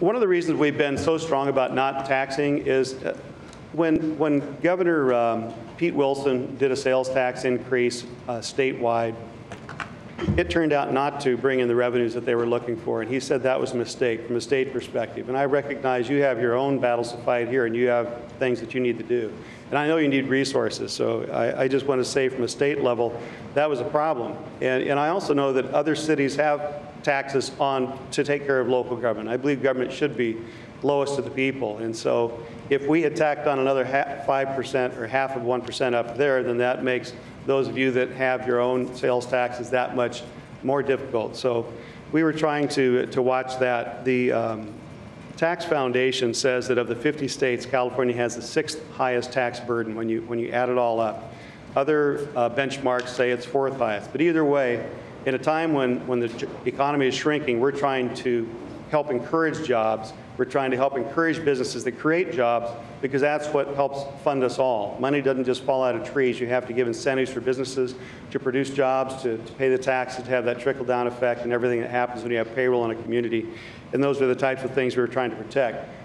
One of the reasons we've been so strong about not taxing is when Governor Pete Wilson did a sales tax increase statewide, it turned out not to bring in the revenues that they were looking for, and he said that was a mistake from a state perspective. And I recognize you have your own battles to fight here, and you have things that you need to do. And I know you need resources, so I just want to say from a state level, that was a problem. And I also know that other cities have taxes on to take care of local government. I believe government should be lowest to the people. And so if we had tacked on another 5% or half of 1% up there, then that makes those of you that have your own sales taxes that much more difficult. So we were trying to watch that. The Tax Foundation says that of the 50 states, California has the 6th highest tax burden when you add it all up. Other benchmarks say it's 4th highest. But either way, in a time when the economy is shrinking, we're trying to help encourage jobs. We're trying to help encourage businesses that create jobs, because that's what helps fund us all. Money doesn't just fall out of trees. You have to give incentives for businesses to produce jobs, to pay the taxes, to have that trickle-down effect and everything that happens when you have payroll in a community. And those are the types of things we're trying to protect.